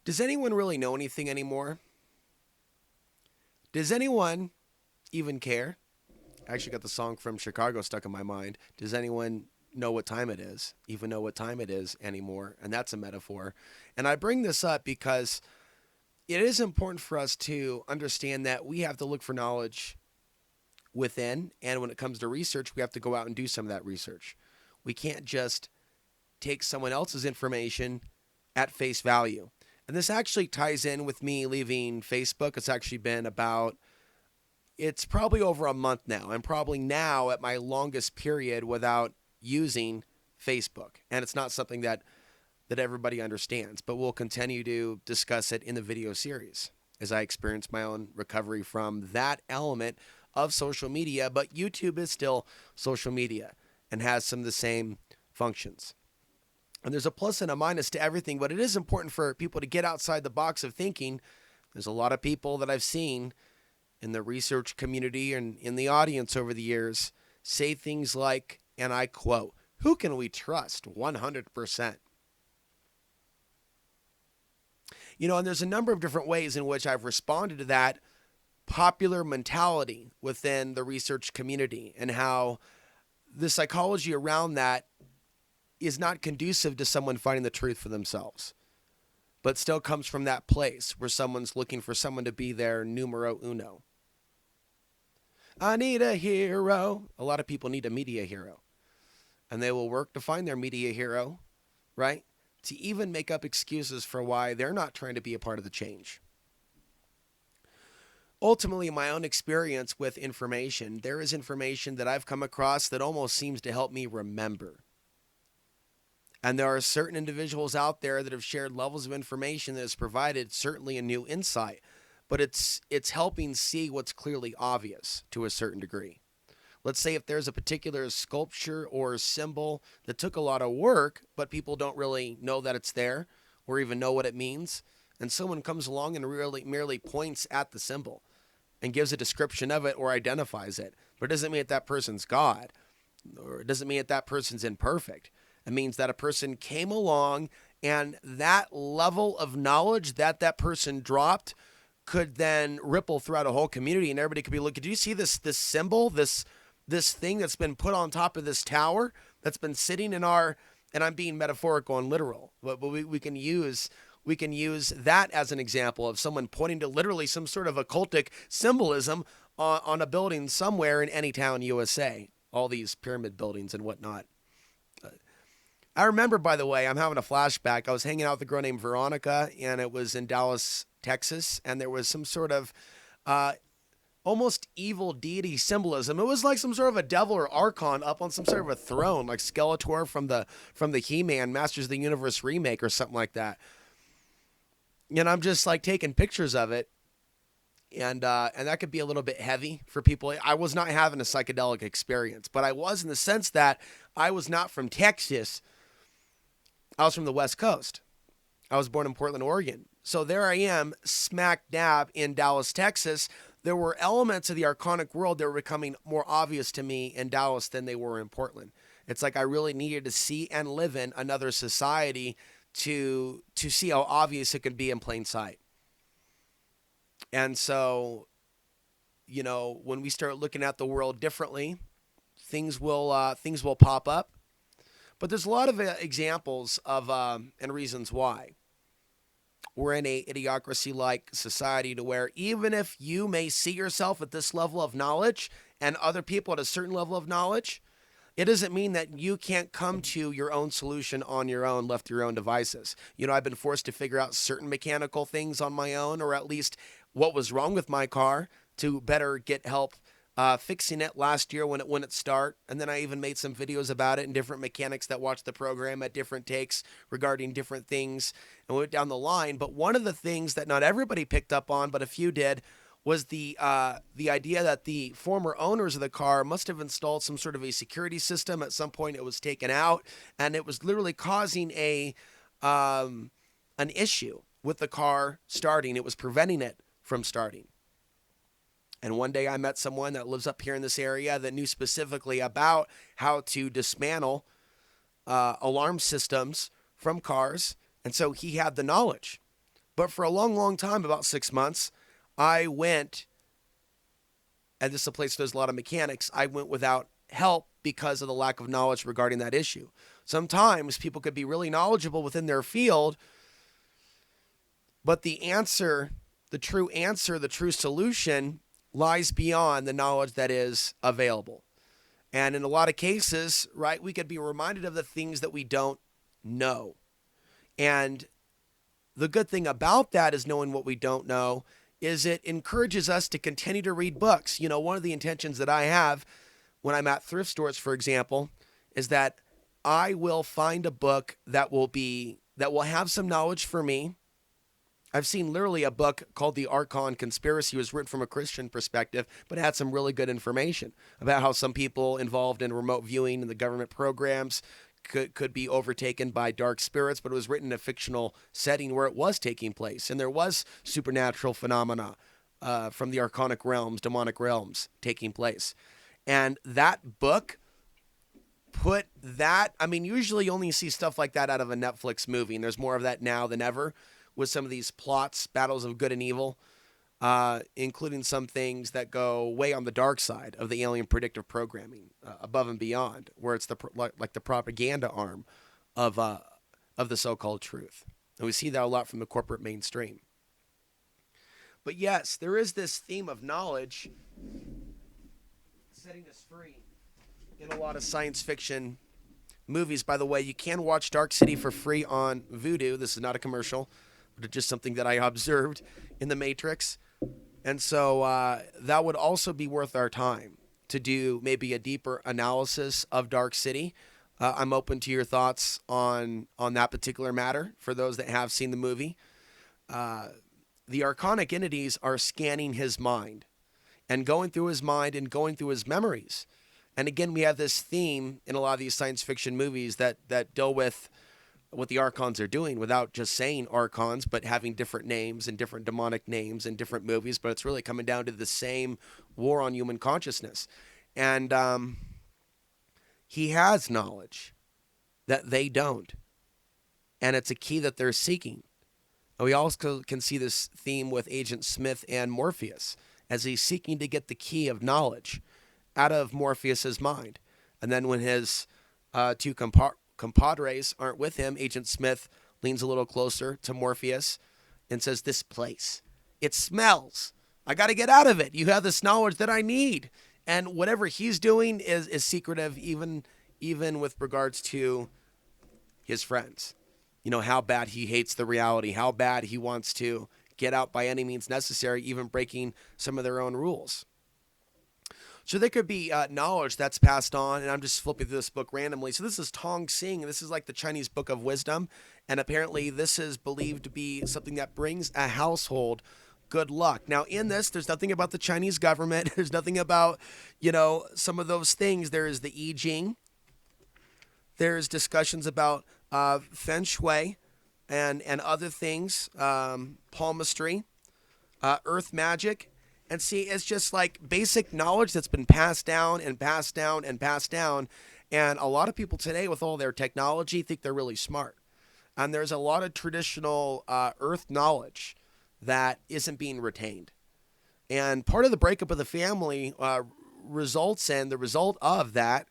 Does anyone really know anything anymore? Does anyone even care? I actually got the song from Chicago stuck in my mind. Does anyone know what time it is? Even know what time it is anymore? And that's a metaphor. And I bring this up because it is important for us to understand that we have to look for knowledge within. And when it comes to research, we have to go out and do some of that research. We can't just take someone else's information at face value. And this actually ties in with me leaving Facebook. It's actually been about, it's probably over a month now. I'm probably now at my longest period without using Facebook. And it's not something that everybody understands, but we'll continue to discuss it in the video series as I experience my own recovery from that element of social media. But YouTube is still social media and has some of the same functions. And there's a plus and a minus to everything, but it is important for people to get outside the box of thinking. There's a lot of people that I've seen in the research community and in the audience over the years say things like, and I quote, "Who can we trust 100%?" And there's a number of different ways in which I've responded to that popular mentality within the research community and how the psychology around that is not conducive to someone finding the truth for themselves, but still comes from that place where someone's looking for someone to be their numero uno. I need a hero. A lot of people need a media hero, and they will work to find their media hero, right? To even make up excuses for why they're not trying to be a part of the change. Ultimately, in my own experience with information, there is information that I've come across that almost seems to help me remember. And there are certain individuals out there that have shared levels of information that has provided certainly a new insight, but it's helping see what's clearly obvious to a certain degree. Let's say if there's a particular sculpture or symbol that took a lot of work, but people don't really know that it's there or even know what it means, and someone comes along and really merely points at the symbol and gives a description of it or identifies it, but it doesn't mean that that person's God, or it doesn't mean that that person's imperfect. It means that a person came along and that level of knowledge that that person dropped could then ripple throughout a whole community, and everybody could be looking, do you see this symbol, this thing that's been put on top of this tower that's been sitting in our, and I'm being metaphorical and literal, but we can use that as an example of someone pointing to literally some sort of occultic symbolism on a building somewhere in any town, USA, all these pyramid buildings and whatnot. I remember, by the way, I'm having a flashback. I was hanging out with a girl named Veronica, and it was in Dallas, Texas, and there was some sort of almost evil deity symbolism. It was like some sort of a devil or archon up on some sort of a throne, like Skeletor from the He-Man Masters of the Universe remake or something like that. And I'm just like taking pictures of it, and that could be a little bit heavy for people. I was not having a psychedelic experience, but I was in the sense that I was not from Texas. I was from the West Coast. I was born in Portland, Oregon. So there I am, smack dab in Dallas, Texas. There were elements of the archonic world that were becoming more obvious to me in Dallas than they were in Portland. It's like I really needed to see and live in another society to see how obvious it could be in plain sight. And so, when we start looking at the world differently, things will pop up. But there's a lot of examples of and reasons why. We're in a idiocracy-like society to where even if you may see yourself at this level of knowledge and other people at a certain level of knowledge, it doesn't mean that you can't come to your own solution on your own, left to your own devices. I've been forced to figure out certain mechanical things on my own, or at least what was wrong with my car to better get help fixing it last year when it wouldn't start. And then I even made some videos about it and different mechanics that watched the program at different takes regarding different things and went down the line. But one of the things that not everybody picked up on, but a few did, was the idea that the former owners of the car must have installed some sort of a security system. At some point it was taken out, and it was literally causing an issue with the car starting. It was preventing it from starting. And one day I met someone that lives up here in this area that knew specifically about how to dismantle alarm systems from cars. And so he had the knowledge. But for a long, long time, about 6 months, I went, and this is a place that does a lot of mechanics, I went without help because of the lack of knowledge regarding that issue. Sometimes people could be really knowledgeable within their field, but the true answer, the true solution lies beyond the knowledge that is available. And in a lot of cases, right, we could be reminded of the things that we don't know. And the good thing about that is knowing what we don't know is it encourages us to continue to read books. You know, one of the intentions that I have when I'm at thrift stores, for example, is that I will find a book that will have some knowledge for me. I've seen literally a book called The Archon Conspiracy. It was written from a Christian perspective, but it had some really good information about how some people involved in remote viewing and the government programs could be overtaken by dark spirits, but it was written in a fictional setting where it was taking place. And there was supernatural phenomena from the archonic realms, demonic realms taking place. And that book put that, I mean, usually you only see stuff like that out of a Netflix movie, and there's more of that now than ever with some of these plots, battles of good and evil, including some things that go way on the dark side of the alien predictive programming, above and beyond, where it's like the propaganda arm of the so-called truth. And we see that a lot from the corporate mainstream. But yes, there is this theme of knowledge setting us free in a lot of science fiction movies. By the way, you can watch Dark City for free on Vudu. This is not a commercial, but it's just something that I observed in The Matrix. And so that would also be worth our time to do maybe a deeper analysis of Dark City. I'm open to your thoughts on that particular matter for those that have seen the movie. The archonic entities are scanning his mind and going through his mind and going through his memories. And again, we have this theme in a lot of these science fiction movies that deal with what the archons are doing without just saying archons, but having different names and different demonic names in different movies. But it's really coming down to the same war on human consciousness. And he has knowledge that they don't. And it's a key that they're seeking. And we also can see this theme with Agent Smith and Morpheus as he's seeking to get the key of knowledge out of Morpheus's mind. And then when his two compadres aren't with him, Agent Smith leans a little closer to Morpheus and says, "This place, it smells. I got to get out of it. You have this knowledge that I need." And whatever he's doing is secretive, even with regards to his friends. You know, how bad he hates the reality, how bad he wants to get out by any means necessary, even breaking some of their own rules. So there could be knowledge that's passed on, and I'm just flipping through this book randomly. So this is Tong Sing, and this is like the Chinese Book of Wisdom, and apparently this is believed to be something that brings a household good luck. Now, in this, there's nothing about the Chinese government. There's nothing about, some of those things. There is the I Ching. There's discussions about Feng Shui and other things, palmistry, earth magic. And see, it's just like basic knowledge that's been passed down and passed down and passed down. And a lot of people today with all their technology think they're really smart. And there's a lot of traditional earth knowledge that isn't being retained. And part of the breakup of the family results in the result of that.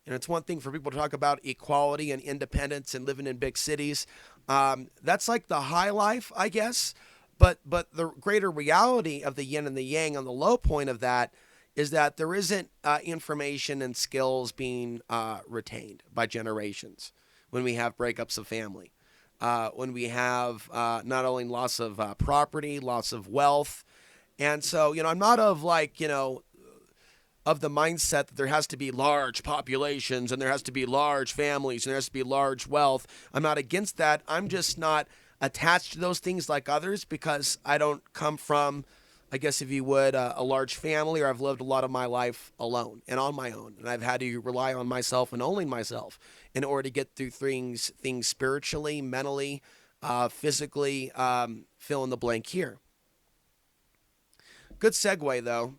And it's one thing for people to talk about equality and independence and living in big cities. That's like the high life, I guess. But the greater reality of the yin and the yang on the low point of that is that there isn't information and skills being retained by generations when we have breakups of family, when we have not only loss of property, loss of wealth. And so, I'm not of of the mindset that there has to be large populations and there has to be large families and there has to be large wealth. I'm not against that. I'm just not attached to those things like others because I don't come from, I guess if you would, a large family, or I've lived a lot of my life alone and on my own. And I've had to rely on myself and only myself in order to get through things spiritually, mentally, physically, fill in the blank here. Good segue though.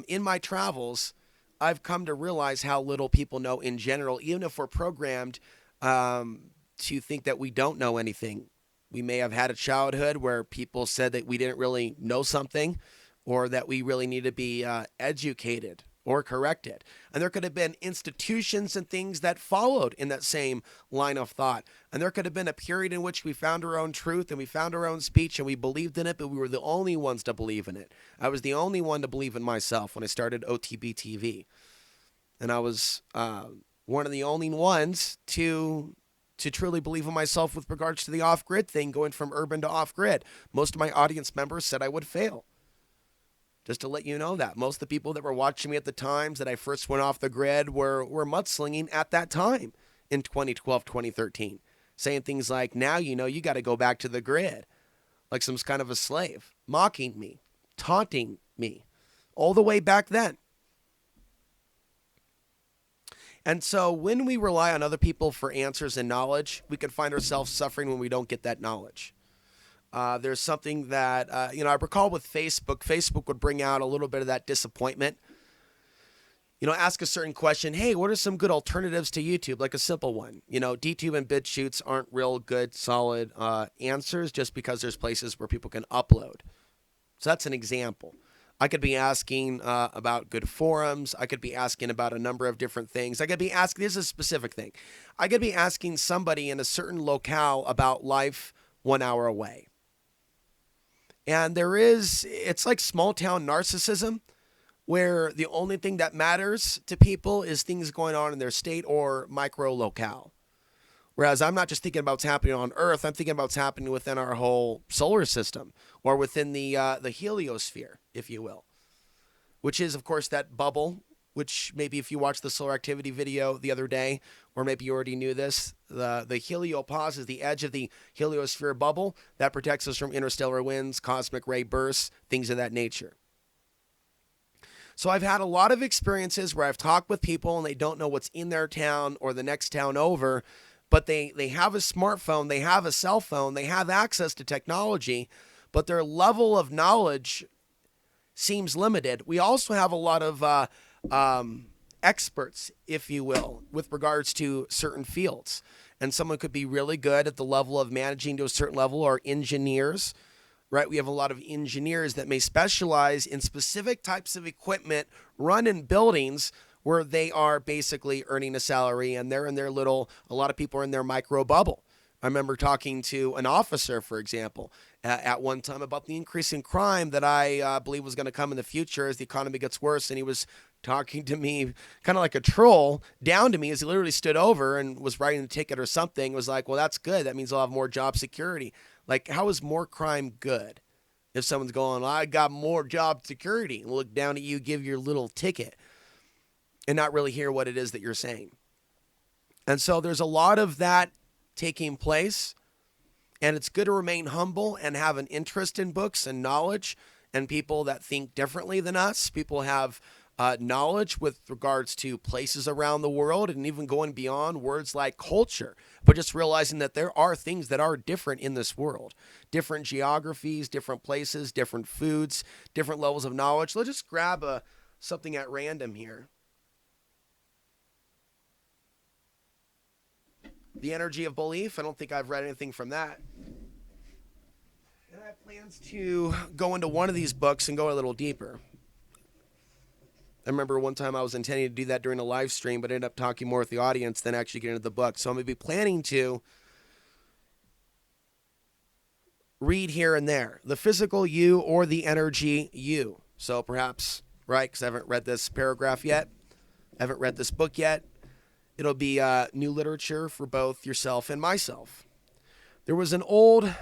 In my travels, I've come to realize how little people know in general, even if we're programmed to think that we don't know anything We may have had a childhood where people said that we didn't really know something, or that we really need to be educated or corrected. And there could have been institutions and things that followed in that same line of thought. And there could have been a period in which we found our own truth and we found our own speech and we believed in it, but we were the only ones to believe in it. I was the only one to believe in myself when I started OTB TV. And I was one of the only ones to truly believe in myself with regards to the off-grid thing, going from urban to off-grid. Most of my audience members said I would fail. Just to let you know that. Most of the people that were watching me at the times that I first went off the grid were mudslinging at that time in 2012, 2013. Saying things like, now you know you got to go back to the grid. Like some kind of a slave. Mocking me. Taunting me. All the way back then. And so when we rely on other people for answers and knowledge, we can find ourselves suffering when we don't get that knowledge. There's something that, I recall with Facebook would bring out a little bit of that disappointment. Ask a certain question. Hey, what are some good alternatives to YouTube? Like a simple one. DTube and BitChutes aren't real good, solid answers just because there's places where people can upload. So that's an example. I could be asking about good forums. I could be asking about a number of different things. I could be asking, this is a specific thing. I could be asking somebody in a certain locale about life 1 hour away. And it's like small town narcissism, where the only thing that matters to people is things going on in their state or micro locale. Whereas I'm not just thinking about what's happening on Earth, I'm thinking about what's happening within our whole solar system, or within the heliosphere, if you will, which is, of course, that bubble, which maybe if you watched the solar activity video the other day, or maybe you already knew this, the heliopause is the edge of the heliosphere bubble that protects us from interstellar winds, cosmic ray bursts, things of that nature. So I've had a lot of experiences where I've talked with people and they don't know what's in their town or the next town over, but they have a smartphone, they have a cell phone, they have access to technology, but their level of knowledge seems limited. We also have a lot of experts, if you will, with regards to certain fields. And someone could be really good at the level of managing to a certain level, or engineers, right? We have a lot of engineers that may specialize in specific types of equipment run in buildings where they are basically earning a salary and they're in their a lot of people are in their micro bubble. I remember talking to an officer, for example, at one time about the increase in crime that I believe was going to come in the future as the economy gets worse. And he was talking to me kind of like a troll down to me as he literally stood over and was writing a ticket or something. It was like, well, that's good. That means I'll have more job security. Like, how is more crime good? If someone's going, I got more job security, and look down at you, give your little ticket, and not really hear what it is that you're saying. And so there's a lot of that taking place, and it's good to remain humble and have an interest in books and knowledge and people that think differently than us. People have knowledge with regards to places around the world and even going beyond words like culture, but just realizing that there are things that are different in this world. Different geographies, different places, different foods, different levels of knowledge. Let's just grab something at random here. The Energy of Belief. I don't think I've read anything from that. And I have plans to go into one of these books and go a little deeper. I remember one time I was intending to do that during a live stream, but ended up talking more with the audience than actually get into the book. So I'm going to be planning to read here and there. The physical you or the energy you. So perhaps, right, because I haven't read this paragraph yet. I haven't read this book yet. It'll be new literature for both yourself and myself. There was an old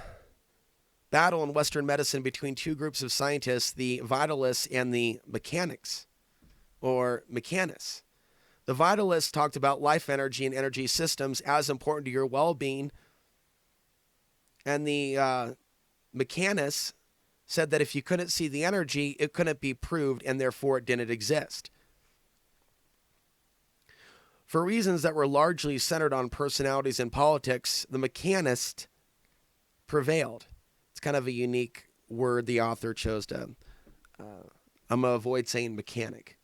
battle in Western medicine between two groups of scientists, the vitalists and the mechanics, or mechanists. The vitalists talked about life energy and energy systems as important to your well-being, and the mechanists said that if you couldn't see the energy, it couldn't be proved, and therefore it didn't exist. For reasons that were largely centered on personalities and politics, the mechanist prevailed. It's kind of a unique word the author chose to, I'm going to avoid saying mechanic.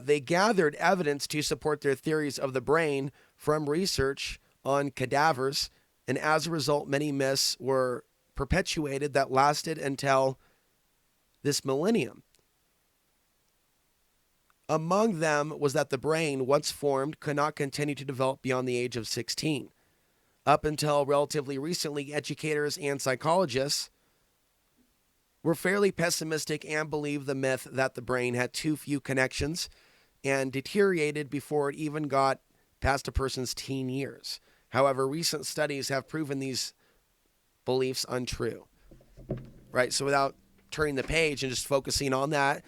They gathered evidence to support their theories of the brain from research on cadavers And as a result, many myths were perpetuated that lasted until this millennium. Among them was that the brain, once formed, could not continue to develop beyond the age of 16. Up until relatively recently, educators and psychologists were fairly pessimistic and believed the myth that the brain had too few connections and deteriorated before it even got past a person's teen years. However, recent studies have proven these beliefs untrue. Right? So without turning the page and just focusing on that,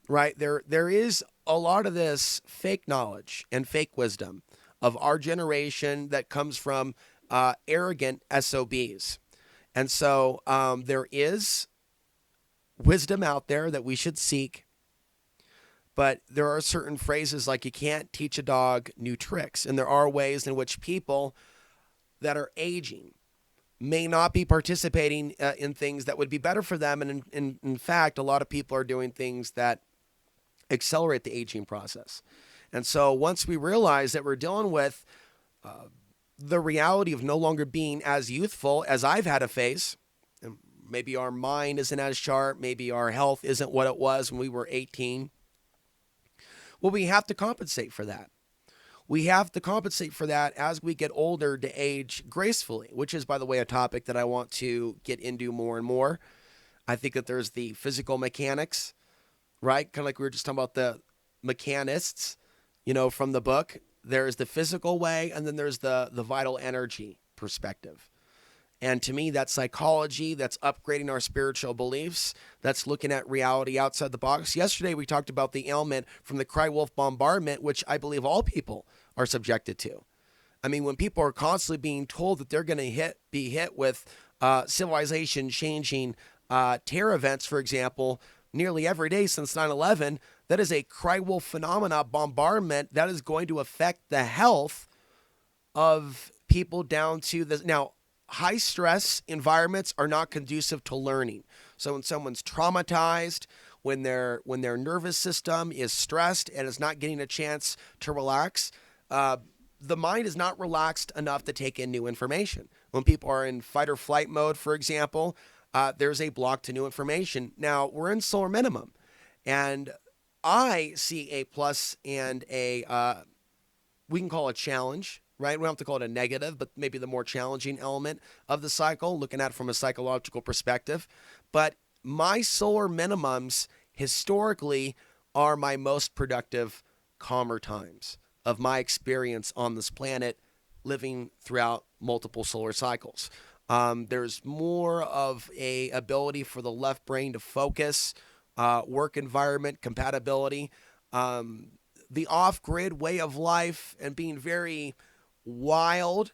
right, there is a lot of this fake knowledge and fake wisdom of our generation that comes from arrogant SOBs. And so there is wisdom out there that we should seek, but there are certain phrases like you can't teach a dog new tricks. And there are ways in which people that are aging may not be participating in things that would be better for them. And in fact, a lot of people are doing things that accelerate the aging process. And so once we realize that we're dealing with the reality of no longer being as youthful as I've had to face, and maybe our mind isn't as sharp, maybe our health isn't what it was when we were 18, well, we have to compensate for that. We have to compensate for that as we get older to age gracefully, which is, by the way, a topic that I want to get into more and more. I think that there's the physical mechanics, right? Kind of like we were just talking about the mechanists, from the book. There's the physical way, and then there's the vital energy perspective. And to me, that's psychology, that's upgrading our spiritual beliefs, that's looking at reality outside the box. Yesterday, we talked about the ailment from the cry wolf bombardment, which I believe all people are subjected to. I mean, when people are constantly being told that they're going to be hit with civilization-changing terror events, for example, nearly every day since 9/11, that is a cry wolf phenomena, bombardment that is going to affect the health of people down to this. Now, high stress environments are not conducive to learning. So when someone's traumatized, when their nervous system is stressed and is not getting a chance to relax, the mind is not relaxed enough to take in new information. When people are in fight or flight mode, for example, there's a block to new information. Now, we're in solar minimum, and I see a plus and we can call it a challenge, right? We don't have to call it a negative, but maybe the more challenging element of the cycle, looking at it from a psychological perspective. But my solar minimums historically are my most productive, calmer times of my experience on this planet, living throughout multiple solar cycles. There's more of a ability for the left brain to focus, work environment, compatibility, the off-grid way of life, and being very wild,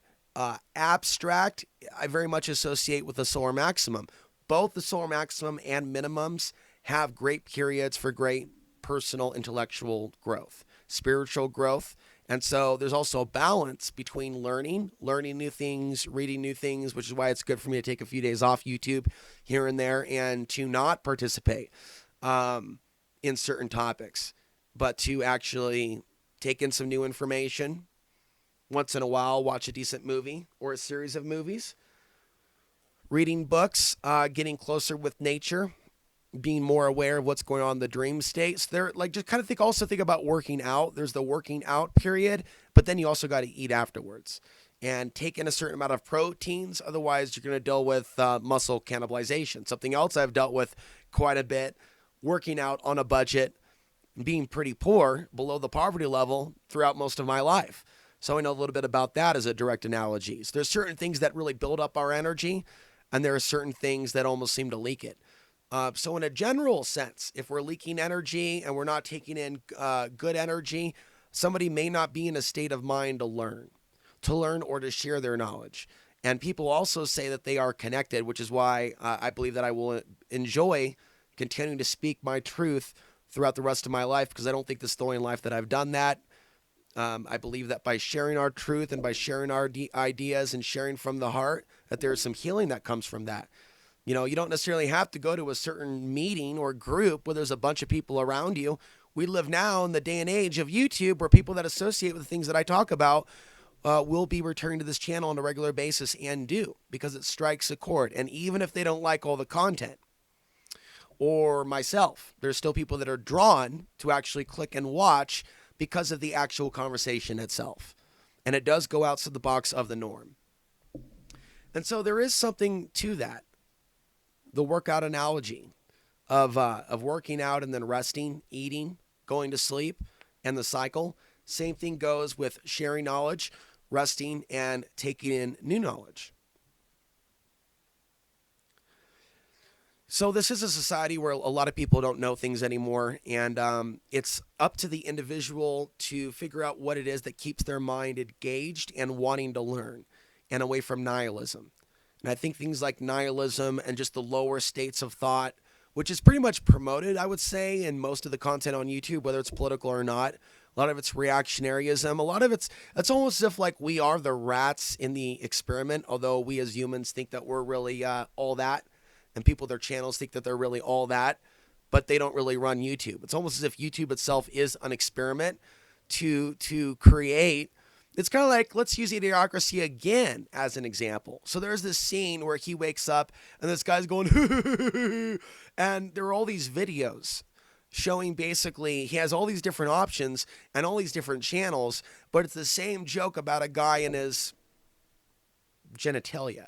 abstract, I very much associate with the solar maximum. Both the solar maximum and minimums have great periods for great personal intellectual growth, spiritual growth. And so there's also a balance between learning new things, reading new things, which is why it's good for me to take a few days off YouTube here and there and to not participate in certain topics, but to actually take in some new information. Once in a while, watch a decent movie or a series of movies. Reading books, getting closer with nature, being more aware of what's going on in the dream states. They're like, just kind of think about working out. There's the working out period, but then you also got to eat afterwards and take in a certain amount of proteins. Otherwise, you're going to deal with muscle cannibalization. Something else I've dealt with quite a bit, working out on a budget, being pretty poor, below the poverty level throughout most of my life. So I know a little bit about that as a direct analogy. So there's certain things that really build up our energy, and there are certain things that almost seem to leak it. So in a general sense, if we're leaking energy and we're not taking in good energy, somebody may not be in a state of mind to learn or to share their knowledge. And people also say that they are connected, which is why I believe that I will enjoy continuing to speak my truth throughout the rest of my life, because I don't think this is the only life that I've done that. I believe that by sharing our truth and by sharing our ideas and sharing from the heart, that there's some healing that comes from that. You know, you don't necessarily have to go to a certain meeting or group where there's a bunch of people around you. We live now in the day and age of YouTube where people that associate with the things that I talk about will be returning to this channel on a regular basis and do, because it strikes a chord. And even if they don't like all the content, or myself, there's still people that are drawn to actually click and watch because of the actual conversation itself. And it does go outside the box of the norm. And so there is something to that. The workout analogy of working out and then resting, eating, going to sleep, and the cycle. Same thing goes with sharing knowledge, resting, and taking in new knowledge. So this is a society where a lot of people don't know things anymore, and it's up to the individual to figure out what it is that keeps their mind engaged and wanting to learn, and away from nihilism. And I think things like nihilism and just the lower states of thought, which is pretty much promoted, I would say, in most of the content on YouTube, whether it's political or not. A lot of it's reactionaryism. A lot of it's almost as if like we are the rats in the experiment, although we as humans think that we're really all that. And people, their channels think that they're really all that, but they don't really run YouTube. It's almost as if YouTube itself is an experiment to create. It's kind of like, let's use Idiocracy again as an example. So there's this scene where he wakes up and this guy's going, and there are all these videos showing basically he has all these different options and all these different channels, but it's the same joke about a guy in his genitalia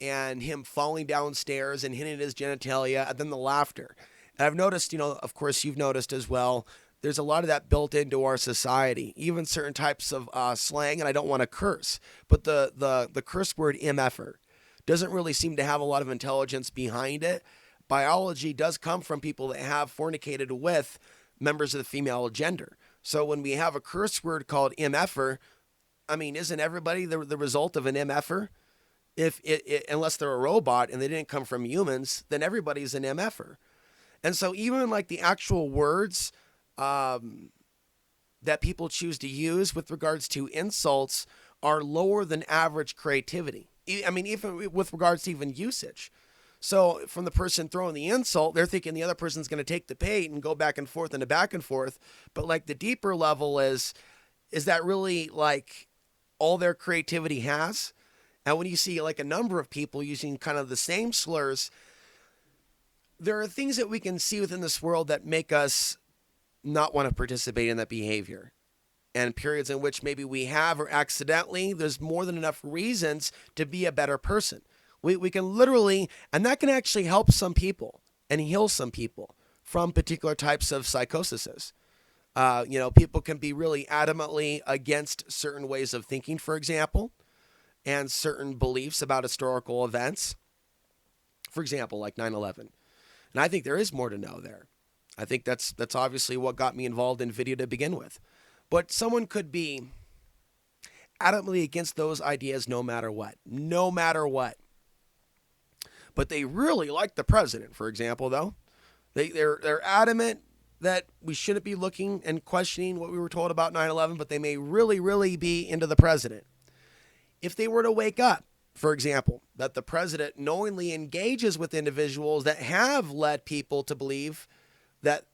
and him falling downstairs and hitting his genitalia, and then the laughter. And I've noticed, of course you've noticed as well, there's a lot of that built into our society, even certain types of slang, and I don't want to curse, but the curse word MFer doesn't really seem to have a lot of intelligence behind it. Biology does come from people that have fornicated with members of the female gender. So when we have a curse word called MFer, I mean, isn't everybody the result of an MFer? If unless they're a robot and they didn't come from humans, then everybody's an MFer. And so even like the actual words that people choose to use with regards to insults are lower than average creativity. I mean, even with regards to even usage. So from the person throwing the insult, they're thinking the other person's going to take the bait and go back and forth and back and forth. But like the deeper level is that really like all their creativity has? And when you see like a number of people using kind of the same slurs, there are things that we can see within this world that make us not want to participate in that behavior. And periods in which maybe we have or accidentally, there's more than enough reasons to be a better person. We can literally, and that can actually help some people and heal some people from particular types of psychoses. People can be really adamantly against certain ways of thinking, for example, and certain beliefs about historical events. For example, like 9/11. And I think there is more to know there. I think that's obviously what got me involved in video to begin with. But someone could be adamantly against those ideas no matter what. No matter what. But they really like the president, for example, though. They're adamant that we shouldn't be looking and questioning what we were told about 9/11, but they may really, really be into the president. If they were to wake up, for example, that the president knowingly engages with individuals that have led people to believe that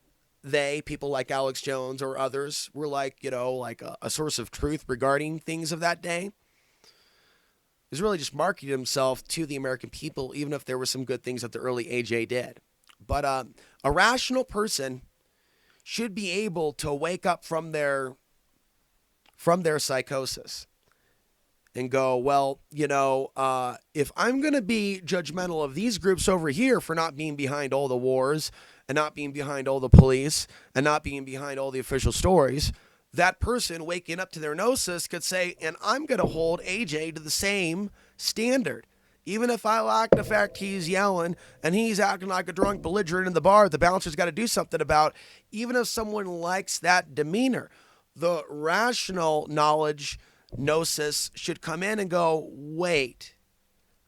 people like Alex Jones or others were like a source of truth regarding things of that day, is really just marketing himself to the American people, even if there were some good things that the early AJ did. But a rational person should be able to wake up from their psychosis and go, well, if I'm going to be judgmental of these groups over here for not being behind all the wars and not being behind all the police and not being behind all the official stories, that person waking up to their gnosis could say, and I'm going to hold AJ to the same standard. Even if I like the fact he's yelling and he's acting like a drunk belligerent in the bar, the bouncer's got to do something about, even if someone likes that demeanor, the rational knowledge gnosis should come in and go, wait,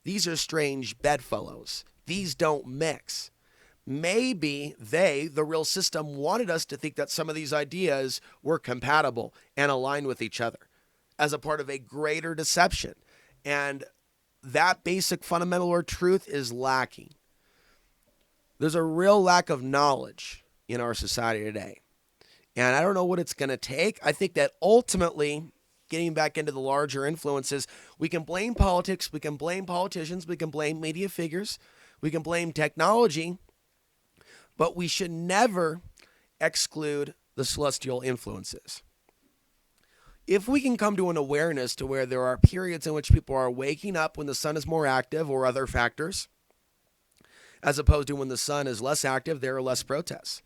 these are strange bedfellows. These don't mix. Maybe the real system, wanted us to think that some of these ideas were compatible and aligned with each other as a part of a greater deception. And that basic fundamental or truth is lacking. There's a real lack of knowledge in our society today. And I don't know what it's going to take. I think that ultimately getting back into the larger influences, we can blame politics, we can blame politicians, we can blame media figures, we can blame technology, but we should never exclude the celestial influences. If we can come to an awareness to where there are periods in which people are waking up when the sun is more active or other factors, as opposed to when the sun is less active, there are less protests.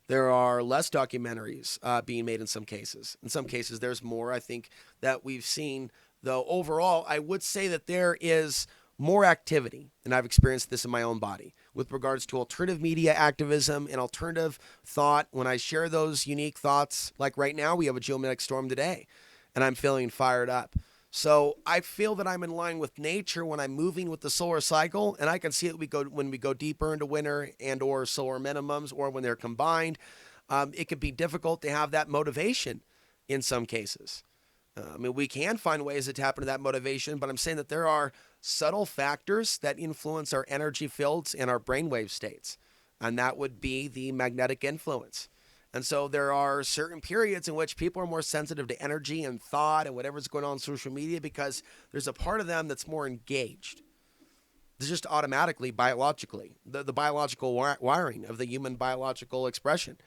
There are less documentaries being made in some cases. In some cases, there's more, I think, that we've seen. Though overall, I would say that there is more activity, and I've experienced this in my own body, with regards to alternative media activism and alternative thought. When I share those unique thoughts, like right now, we have a geomagnetic storm today, and I'm feeling fired up. So I feel that I'm in line with nature when I'm moving with the solar cycle, and I can see it when we go deeper into winter and or solar minimums, or when they're combined. It can be difficult to have that motivation in some cases. We can find ways to tap into that motivation, but I'm saying that there are subtle factors that influence our energy fields and our brainwave states, and that would be the magnetic influence. And so there are certain periods in which people are more sensitive to energy and thought and whatever's going on social media, because there's a part of them that's more engaged. It's just automatically, biologically, the biological wiring of the human biological expression.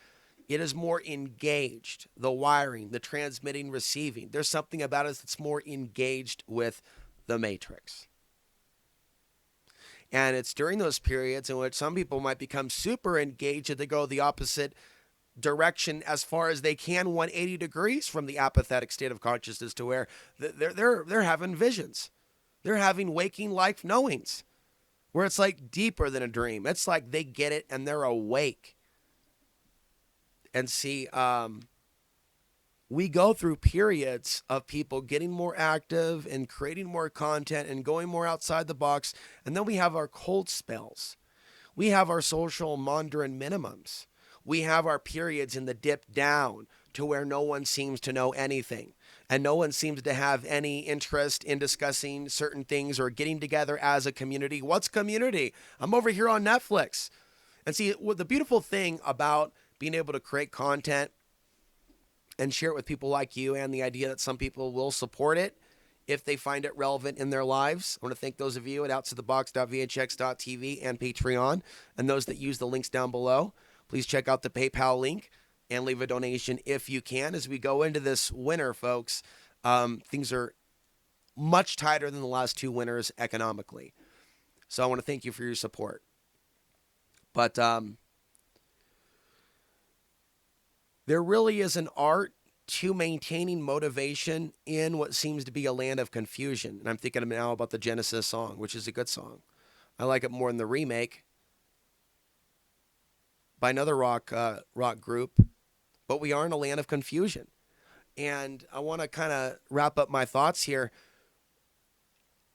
It is more engaged, the wiring, the transmitting, receiving. There's something about us that's more engaged with the matrix. And it's during those periods in which some people might become super engaged, that they go the opposite direction as far as they can, 180 degrees from the apathetic state of consciousness, to where they're having visions. They're having waking life knowings, where it's like deeper than a dream. It's like they get it and they're awake. And see, we go through periods of people getting more active and creating more content and going more outside the box. And then we have our cold spells. We have our social mandarin minimums. We have our periods in the dip down to where no one seems to know anything. And no one seems to have any interest in discussing certain things or getting together as a community. What's community? I'm over here on Netflix. And see, what the beautiful thing about being able to create content and share it with people like you, and the idea that some people will support it if they find it relevant in their lives. I want to thank those of you at outsidethebox.vhx.tv and Patreon, and those that use the links down below. Please check out the PayPal link and leave a donation if you can. As we go into this winter, folks, things are much tighter than the last two winters economically. So I want to thank you for your support. But there really is an art to maintaining motivation in what seems to be a land of confusion. And I'm thinking now about the Genesis song, which is a good song. I like it more than the remake by another rock group. But we are in a land of confusion. And I want to kind of wrap up my thoughts here.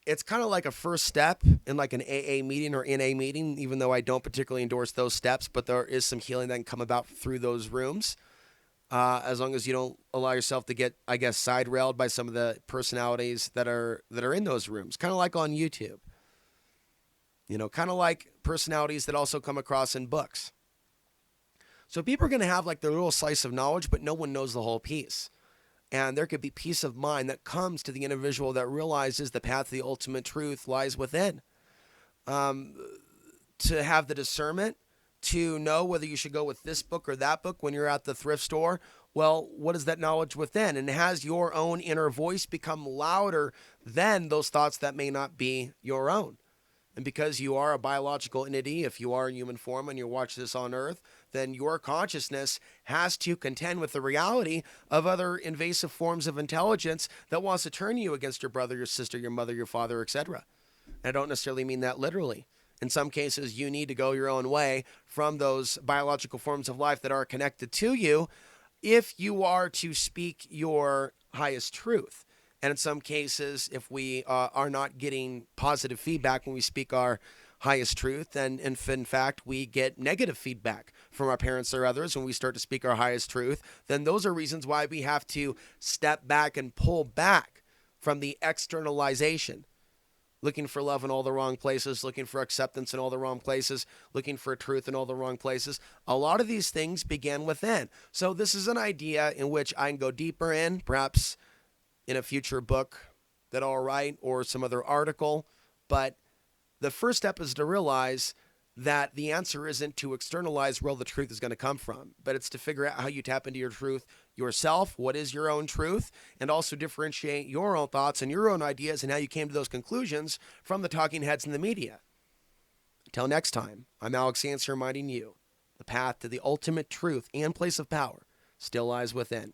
It's kind of like a first step in like an AA meeting or NA meeting, even though I don't particularly endorse those steps, but there is some healing that can come about through those rooms. As long as you don't allow yourself to get, I guess, side railed by some of the personalities that are in those rooms. Kind of like on YouTube. Kind of like personalities that also come across in books. So people are going to have like their little slice of knowledge, but no one knows the whole piece. And there could be peace of mind that comes to the individual that realizes the path to the ultimate truth lies within. To have the discernment to know whether you should go with this book or that book when you're at the thrift store. Well, what is that knowledge within? And has your own inner voice become louder than those thoughts that may not be your own? And because you are a biological entity, if you are in human form and you watch this on Earth, then your consciousness has to contend with the reality of other invasive forms of intelligence that wants to turn you against your brother, your sister, your mother, your father, etc. I don't necessarily mean that literally. In some cases, you need to go your own way from those biological forms of life that are connected to you if you are to speak your highest truth. And in some cases, if we are not getting positive feedback when we speak our highest truth, then in fact, we get negative feedback from our parents or others when we start to speak our highest truth, then those are reasons why we have to step back and pull back from the externalization. Looking for love in all the wrong places, looking for acceptance in all the wrong places, looking for truth in all the wrong places. A lot of these things begin within. So this is an idea in which I can go deeper in, perhaps in a future book that I'll write or some other article. But the first step is to realize that the answer isn't to externalize where the truth is going to come from, but it's to figure out how you tap into your truth yourself. What is your own truth? And also differentiate your own thoughts and your own ideas and how you came to those conclusions from the talking heads in the media. Until next time, I'm Alex Sands reminding you, the path to the ultimate truth and place of power still lies within.